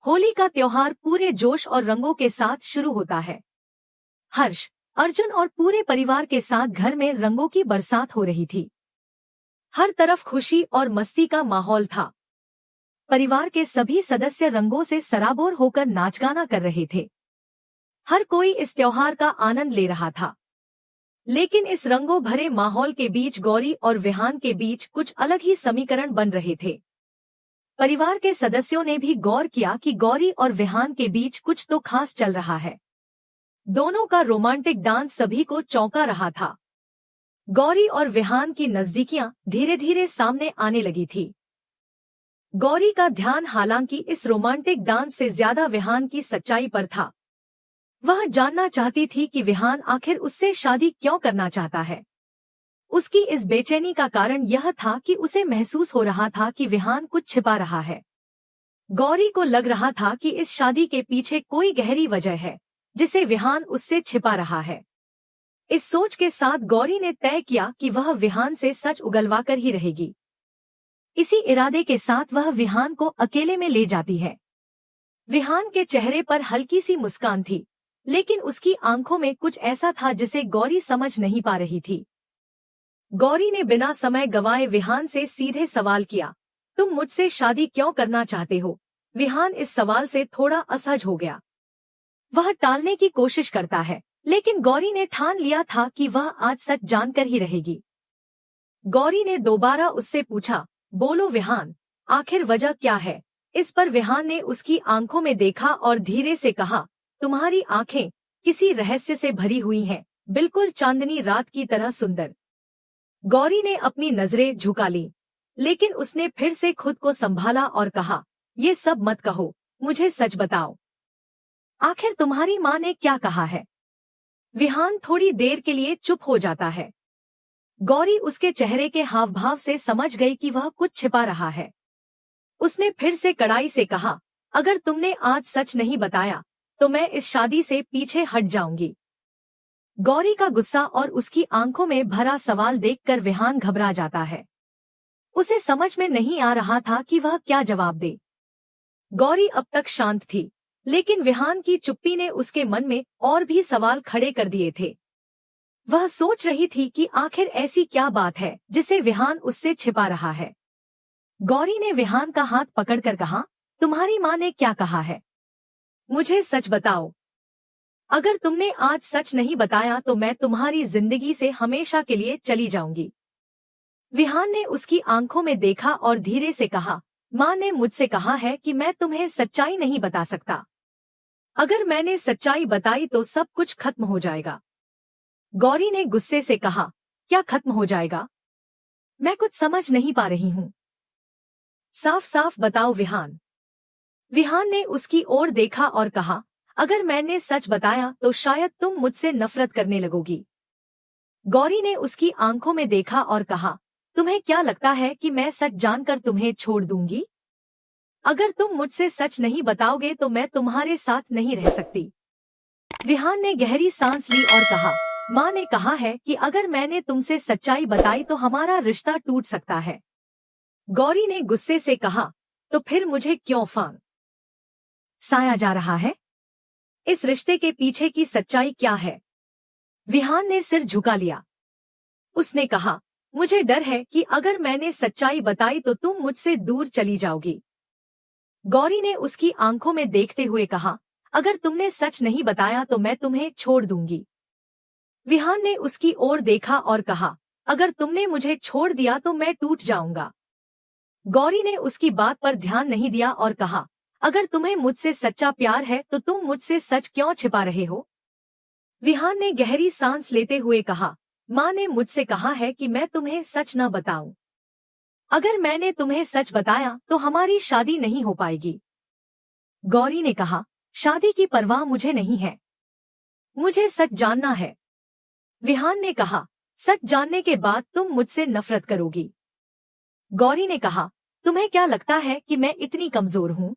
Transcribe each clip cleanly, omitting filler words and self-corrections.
होली का त्योहार पूरे जोश और रंगों के साथ शुरू होता है। हर्ष, अर्जुन और पूरे परिवार के साथ घर में रंगों की बरसात हो रही थी। हर तरफ खुशी और मस्ती का माहौल था। परिवार के सभी सदस्य रंगों से सराबोर होकर नाच गाना कर रहे थे। हर कोई इस त्योहार का आनंद ले रहा था। लेकिन इस रंगों भरे माहौल के बीच गौरी और विहान के बीच कुछ अलग ही समीकरण बन रहे थे। परिवार के सदस्यों ने भी गौर किया कि गौरी और विहान के बीच कुछ तो खास चल रहा है। दोनों का रोमांटिक डांस सभी को चौंका रहा था। गौरी और विहान की नजदीकियां धीरे धीरे सामने आने लगी थी। गौरी का ध्यान हालांकि इस रोमांटिक डांस से ज्यादा विहान की सच्चाई पर था। वह जानना चाहती थी कि विहान आखिर उससे शादी क्यों करना चाहता है। उसकी इस बेचैनी का कारण यह था कि उसे महसूस हो रहा था कि विहान कुछ छिपा रहा है। गौरी को लग रहा था कि इस शादी के पीछे कोई गहरी वजह है जिसे विहान उससे छिपा रहा है। इस सोच के साथ गौरी ने तय किया कि वह विहान से सच उगलवाकर ही रहेगी। इसी इरादे के साथ वह विहान को अकेले में ले जाती है। विहान के चेहरे पर हल्की सी मुस्कान थी, लेकिन उसकी आंखों में कुछ ऐसा था जिसे गौरी समझ नहीं पा रही थी। गौरी ने बिना समय गंवाए विहान से सीधे सवाल किया, तुम मुझसे शादी क्यों करना चाहते हो? विहान इस सवाल से थोड़ा असहज हो गया। वह टालने की कोशिश करता है, लेकिन गौरी ने ठान लिया था कि वह आज सच जानकर ही रहेगी। गौरी ने दोबारा उससे पूछा, बोलो विहान, आखिर वजह क्या है? इस पर विहान ने उसकी आंखों में देखा और धीरे से कहा, तुम्हारी आंखें किसी रहस्य से भरी हुई हैं, बिल्कुल चांदनी रात की तरह सुंदर। गौरी ने अपनी नजरें झुका ली, लेकिन उसने फिर से खुद को संभाला और कहा, ये सब मत कहो, मुझे सच बताओ। आखिर तुम्हारी माँ ने क्या कहा है? विहान थोड़ी देर के लिए चुप हो जाता है। गौरी उसके चेहरे के हाव भाव से समझ गई कि वह कुछ छिपा रहा है। उसने फिर से कड़ाई से कहा, अगर तुमने आज सच नहीं बताया तो मैं इस शादी से पीछे हट जाऊंगी। गौरी का गुस्सा और उसकी आंखों में भरा सवाल देखकर विहान घबरा जाता है। उसे समझ में नहीं आ रहा था कि वह क्या जवाब दे। गौरी अब तक शांत थी, लेकिन विहान की चुप्पी ने उसके मन में और भी सवाल खड़े कर दिए थे। वह सोच रही थी कि आखिर ऐसी क्या बात है जिसे विहान उससे छिपा रहा है। गौरी ने विहान का हाथ पकड़कर कहा, तुम्हारी माँ ने क्या कहा है? मुझे सच बताओ। अगर तुमने आज सच नहीं बताया तो मैं तुम्हारी जिंदगी से हमेशा के लिए चली जाऊंगी। विहान ने उसकी आंखों में देखा और धीरे से कहा, माँ ने मुझसे कहा है कि मैं तुम्हें सच्चाई नहीं बता सकता। अगर मैंने सच्चाई बताई तो सब कुछ खत्म हो जाएगा। गौरी ने गुस्से से कहा, क्या खत्म हो जाएगा? मैं कुछ समझ नहीं पा रही हूँ। साफ साफ बताओ विहान। विहान ने उसकी ओर देखा और कहा, अगर मैंने सच बताया तो शायद तुम मुझसे नफरत करने लगोगी। गौरी ने उसकी आंखों में देखा और कहा, तुम्हें क्या लगता है कि मैं सच जानकर तुम्हें छोड़ दूंगी? अगर तुम मुझसे सच नहीं बताओगे तो मैं तुम्हारे साथ नहीं रह सकती। विहान ने गहरी सांस ली और कहा, माँ ने कहा है कि अगर मैंने तुमसे सच्चाई बताई तो हमारा रिश्ता टूट सकता है। गौरी ने गुस्से से कहा, तो फिर मुझे क्यों फांसाया जा रहा है? इस रिश्ते के पीछे की सच्चाई क्या है? विहान ने सिर झुका लिया। उसने कहा, मुझे डर है कि अगर मैंने सच्चाई बताई तो तुम मुझसे दूर चली जाओगी। गौरी ने उसकी आंखों में देखते हुए कहा, अगर तुमने सच नहीं बताया तो मैं तुम्हें छोड़ दूंगी। विहान ने उसकी ओर देखा और कहा, अगर तुमने मुझे छोड़ दिया तो मैं टूट जाऊंगा। गौरी ने उसकी बात पर ध्यान नहीं दिया और कहा, अगर तुम्हें मुझसे सच्चा प्यार है तो तुम मुझसे सच क्यों छिपा रहे हो? विहान ने गहरी सांस लेते हुए कहा, माँ ने मुझसे कहा है कि मैं तुम्हें सच न बताऊं। अगर मैंने तुम्हें सच बताया तो हमारी शादी नहीं हो पाएगी। गौरी ने कहा, शादी की परवाह मुझे नहीं है, मुझे सच जानना है। विहान ने कहा, सच जानने के बाद तुम मुझसे नफरत करोगी। गौरी ने कहा, तुम्हें क्या लगता है कि मैं इतनी कमजोर हूँ?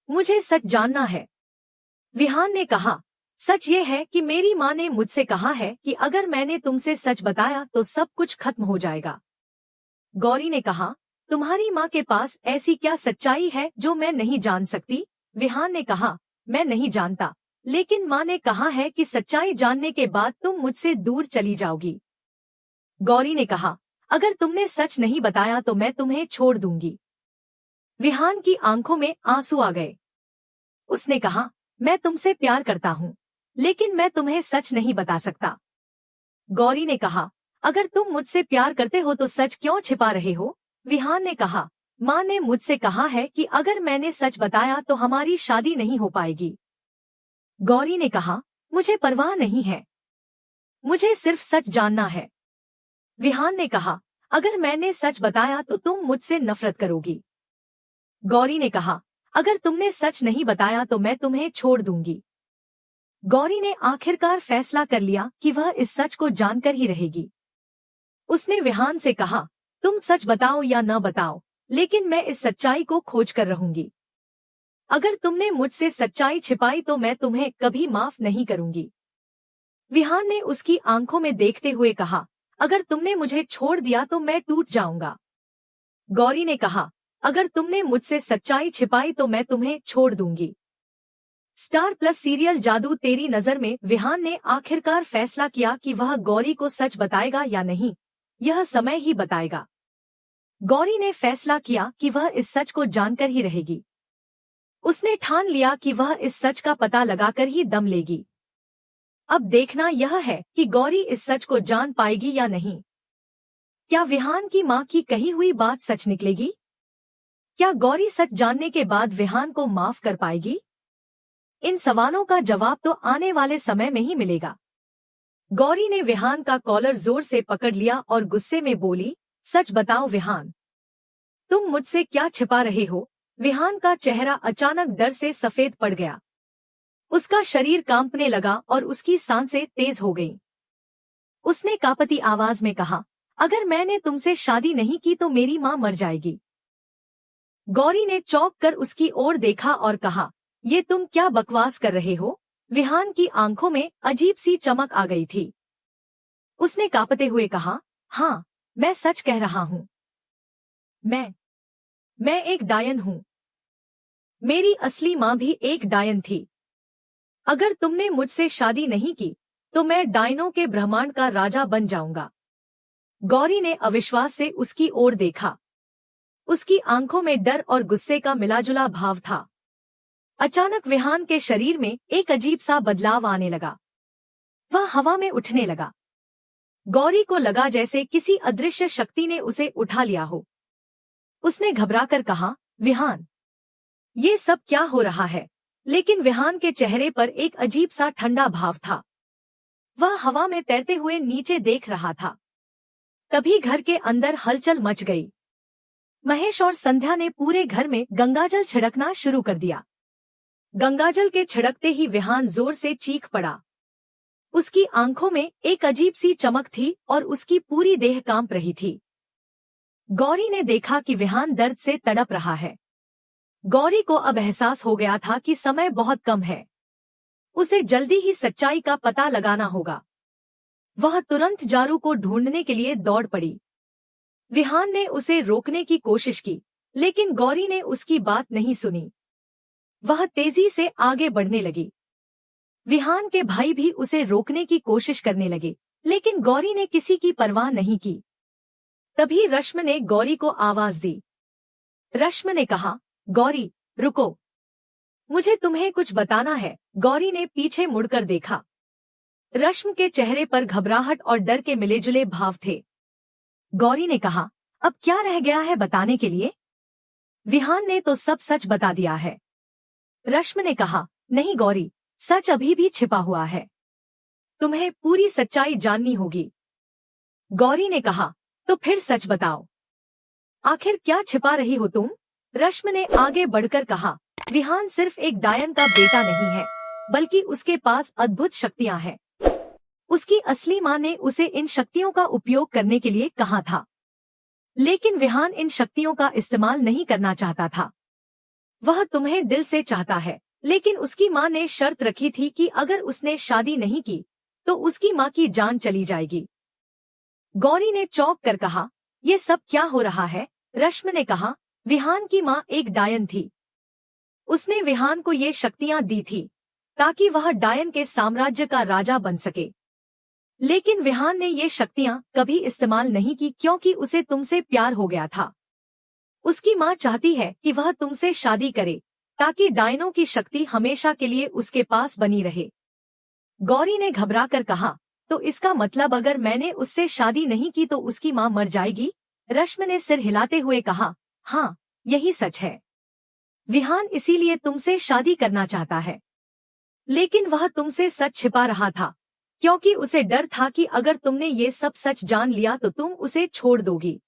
मुझे सच जानना है। विहान ने कहा, सच ये है कि मेरी माँ ने मुझसे कहा है कि अगर मैंने तुमसे सच बताया तो सब कुछ खत्म हो जाएगा। गौरी ने कहा, तुम्हारी माँ के पास ऐसी क्या सच्चाई है जो मैं नहीं जान सकती? विहान ने कहा, मैं नहीं जानता, लेकिन माँ ने कहा है कि सच्चाई जानने के बाद तुम मुझसे दूर चली जाओगी। गौरी ने कहा, अगर तुमने सच नहीं बताया तो मैं तुम्हें छोड़ दूंगी। विहान की आंखों में आंसू आ गए। उसने कहा, मैं तुमसे प्यार करता हूँ, लेकिन मैं तुम्हें सच नहीं बता सकता। गौरी ने कहा, अगर तुम मुझसे प्यार करते हो तो सच क्यों छिपा रहे हो? विहान ने कहा, माँ ने मुझसे कहा है कि अगर मैंने सच बताया तो हमारी शादी नहीं हो पाएगी। गौरी ने कहा, मुझे परवाह नहीं है, मुझे सिर्फ सच जानना है। विहान ने कहा, अगर मैंने सच बताया तो तुम मुझसे नफरत करोगी। गौरी ने कहा, अगर तुमने सच नहीं बताया तो मैं तुम्हें छोड़ दूंगी। गौरी ने आखिरकार फैसला कर लिया कि वह इस सच को जानकर ही रहेगी। उसने विहान से कहा, तुम सच बताओ या न बताओ, लेकिन मैं इस सच्चाई को खोज कर रहूंगी। अगर तुमने मुझसे सच्चाई छिपाई तो मैं तुम्हें कभी माफ नहीं करूंगी। विहान ने उसकी आंखों में देखते हुए कहा, अगर तुमने मुझे छोड़ दिया तो मैं टूट जाऊंगा। गौरी ने कहा, अगर तुमने मुझसे सच्चाई छिपाई तो मैं तुम्हें छोड़ दूंगी। स्टार प्लस सीरियल जादू तेरी नजर में विहान ने आखिरकार फैसला किया कि वह गौरी को सच बताएगा या नहीं, यह समय ही बताएगा। गौरी ने फैसला किया कि वह इस सच को जानकर ही रहेगी। उसने ठान लिया कि वह इस सच का पता लगाकर ही दम लेगी। अब देखना यह है कि गौरी इस सच को जान पाएगी या नहीं। क्या विहान की माँ की कही हुई बात सच निकलेगी? क्या गौरी सच जानने के बाद विहान को माफ कर पाएगी? इन सवालों का जवाब तो आने वाले समय में ही मिलेगा। गौरी ने विहान का कॉलर जोर से पकड़ लिया और गुस्से में बोली, सच बताओ विहान, तुम मुझसे क्या छिपा रहे हो? विहान का चेहरा अचानक डर से सफेद पड़ गया। उसका शरीर कांपने लगा और उसकी सांसें तेज हो गईं। उसने कांपती आवाज में कहा, अगर मैंने तुमसे शादी नहीं की तो मेरी माँ मर जाएगी। गौरी ने चौंक कर उसकी ओर देखा और कहा, ये तुम क्या बकवास कर रहे हो? विहान की आंखों में अजीब सी चमक आ गई थी। उसने कांपते हुए कहा, हाँ, मैं सच कह रहा हूँ। मैं एक डायन हूँ। मेरी असली माँ भी एक डायन थी। अगर तुमने मुझसे शादी नहीं की तो मैं डायनों के ब्रह्मांड का राजा बन जाऊंगा। गौरी ने अविश्वास से उसकी ओर देखा। उसकी आंखों में डर और गुस्से का मिलाजुला भाव था। अचानक विहान के शरीर में एक अजीब सा बदलाव आने लगा। वह हवा में उठने लगा। गौरी को लगा जैसे किसी अदृश्य शक्ति ने उसे उठा लिया हो। उसने घबराकर कहा, विहान, ये सब क्या हो रहा है? लेकिन विहान के चेहरे पर एक अजीब सा ठंडा भाव था। वह हवा में तैरते हुए नीचे देख रहा था। तभी घर के अंदर हलचल मच गई। महेश और संध्या ने पूरे घर में गंगाजल छिड़कना शुरू कर दिया। गंगाजल के छिड़कते ही विहान जोर से चीख पड़ा। उसकी आंखों में एक अजीब सी चमक थी और उसकी पूरी देह कांप रही थी। गौरी ने देखा कि विहान दर्द से तड़प रहा है। गौरी को अब एहसास हो गया था कि समय बहुत कम है। उसे जल्दी ही सच्चाई का पता लगाना होगा। वह तुरंत जारू को ढूंढने के लिए दौड़ पड़ी। विहान ने उसे रोकने की कोशिश की, लेकिन गौरी ने उसकी बात नहीं सुनी। वह तेजी से आगे बढ़ने लगी। विहान के भाई भी उसे रोकने की कोशिश करने लगे, लेकिन गौरी ने किसी की परवाह नहीं की। तभी रश्मि ने गौरी को आवाज दी। रश्मि ने कहा, गौरी, रुको, मुझे तुम्हें कुछ बताना है। गौरी ने पीछे मुड़कर देखा। रश्मि के चेहरे पर घबराहट और डर के मिलेजुले भाव थे। गौरी ने कहा, अब क्या रह गया है बताने के लिए? विहान ने तो सब सच बता दिया है। रश्मि ने कहा, नहीं गौरी, सच अभी भी छिपा हुआ है। तुम्हें पूरी सच्चाई जाननी होगी। गौरी ने कहा, तो फिर सच बताओ, आखिर क्या छिपा रही हो तुम? रश्मि ने आगे बढ़कर कहा, विहान सिर्फ एक डायन का बेटा नहीं है, बल्कि उसके पास अद्भुत शक्तियां हैं। उसकी असली माँ ने उसे इन शक्तियों का उपयोग करने के लिए कहा था, लेकिन विहान इन शक्तियों का इस्तेमाल नहीं करना चाहता था। वह तुम्हें दिल से चाहता है, लेकिन उसकी माँ ने शर्त रखी थी कि अगर उसने शादी नहीं की तो उसकी माँ की जान चली जाएगी। गौरी ने चौंक कर कहा, ये सब क्या हो रहा है? रश्मि ने कहा, विहान की माँ एक डायन थी। उसने विहान को ये शक्तियां दी थी ताकि वह डायन के साम्राज्य का राजा बन सके। लेकिन विहान ने ये शक्तियां कभी इस्तेमाल नहीं की क्योंकि उसे तुमसे प्यार हो गया था। उसकी माँ चाहती है कि वह तुमसे शादी करे ताकि डायनों की शक्ति हमेशा के लिए उसके पास बनी रहे। गौरी ने घबराकर कहा, तो इसका मतलब अगर मैंने उससे शादी नहीं की तो उसकी माँ मर जाएगी? रश्मि ने सिर हिलाते हुए कहा, हाँ, यही सच है। विहान इसीलिए तुमसे शादी करना चाहता है। लेकिन वह तुमसे सच छिपा रहा था क्योंकि उसे डर था कि अगर तुमने ये सब सच जान लिया तो तुम उसे छोड़ दोगी।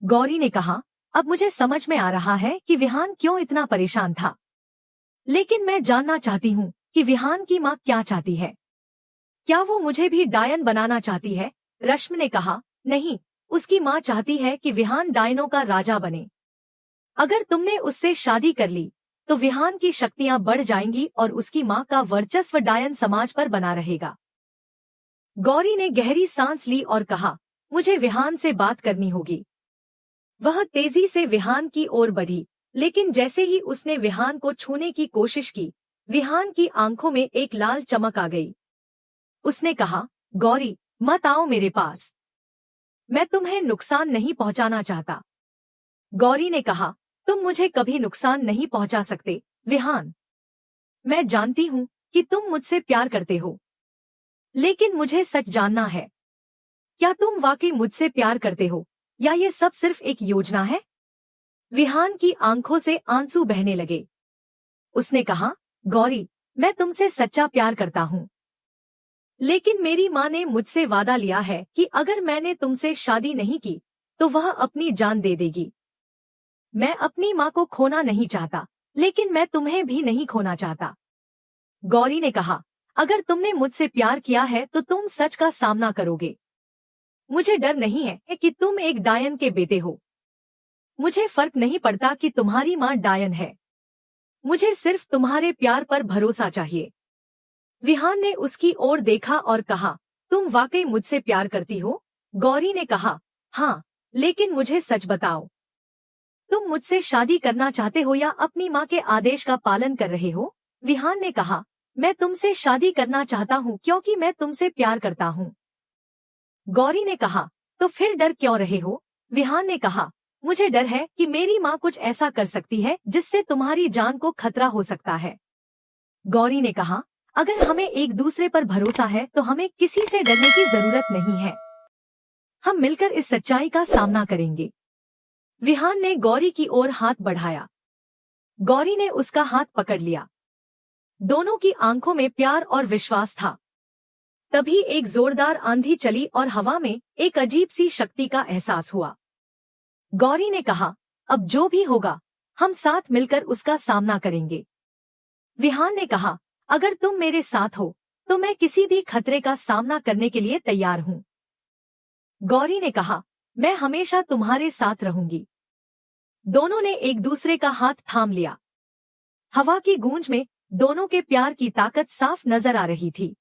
गौरी ने कहा, अब मुझे समझ में आ रहा है कि विहान क्यों इतना परेशान था। लेकिन मैं जानना चाहती हूँ कि विहान की माँ क्या चाहती है। क्या वो मुझे भी डायन बनाना चाहती है? रश्मि ने कहा, नहीं, उसकी माँ चाहती है कि विहान डायनों का राजा बने। अगर तुमने उससे शादी कर ली तो विहान की शक्तियां बढ़ जाएंगी और उसकी माँ का वर्चस्व डायन समाज पर बना रहेगा। गौरी ने गहरी सांस ली और कहा, मुझे विहान से बात करनी होगी। वह तेजी से विहान की ओर बढ़ी, लेकिन जैसे ही उसने विहान को छूने की कोशिश की, विहान की आंखों में एक लाल चमक आ गई। उसने कहा, गौरी, मत आओ मेरे पास। मैं तुम्हें नुकसान नहीं पहुंचाना चाहता। गौरी ने कहा, तुम मुझे कभी नुकसान नहीं पहुंचा सकते, विहान। मैं जानती हूँ कि तुम मुझसे प्यार करते हो, लेकिन मुझे सच जानना है। क्या तुम वाकई मुझसे प्यार करते हो या ये सब सिर्फ एक योजना है? विहान की आंखों से आंसू बहने लगे। उसने कहा, गौरी, मैं तुमसे सच्चा प्यार करता हूँ, लेकिन मेरी माँ ने मुझसे वादा लिया है कि अगर मैंने तुमसे शादी नहीं की तो वह अपनी जान दे देगी। मैं अपनी माँ को खोना नहीं चाहता, लेकिन मैं तुम्हें भी नहीं खोना चाहता। गौरी ने कहा, अगर तुमने मुझसे प्यार किया है तो तुम सच का सामना करोगे। मुझे डर नहीं है कि तुम एक डायन के बेटे हो। मुझे फर्क नहीं पड़ता कि तुम्हारी माँ डायन है। मुझे सिर्फ तुम्हारे प्यार पर भरोसा चाहिए। विहान ने उसकी ओर देखा और कहा, तुम वाकई मुझसे प्यार करती हो? गौरी ने कहा, हाँ, लेकिन मुझे सच बताओ, तुम मुझसे शादी करना चाहते हो या अपनी माँ के आदेश का पालन कर रहे हो? विहान ने कहा, मैं तुमसे शादी करना चाहता हूँ क्योंकि मैं तुमसे प्यार करता हूँ। गौरी ने कहा, तो फिर डर क्यों रहे हो? विहान ने कहा, मुझे डर है कि मेरी माँ कुछ ऐसा कर सकती है जिससे तुम्हारी जान को खतरा हो सकता है। गौरी ने कहा, अगर हमें एक दूसरे पर भरोसा है तो हमें किसी से डरने की जरूरत नहीं है। हम मिलकर इस सच्चाई का सामना करेंगे। विहान ने गौरी की ओर हाथ बढ़ाया। गौरी ने उसका हाथ पकड़ लिया। दोनों की आंखों में प्यार और विश्वास था। तभी एक जोरदार आंधी चली और हवा में एक अजीब सी शक्ति का एहसास हुआ। गौरी ने कहा, अब जो भी होगा हम साथ मिलकर उसका सामना करेंगे। विहान ने कहा, अगर तुम मेरे साथ हो तो मैं किसी भी खतरे का सामना करने के लिए तैयार हूँ। गौरी ने कहा, मैं हमेशा तुम्हारे साथ रहूंगी। दोनों ने एक दूसरे का हाथ थाम लिया। हवा की गूंज में दोनों के प्यार की ताकत साफ नजर आ रही थी।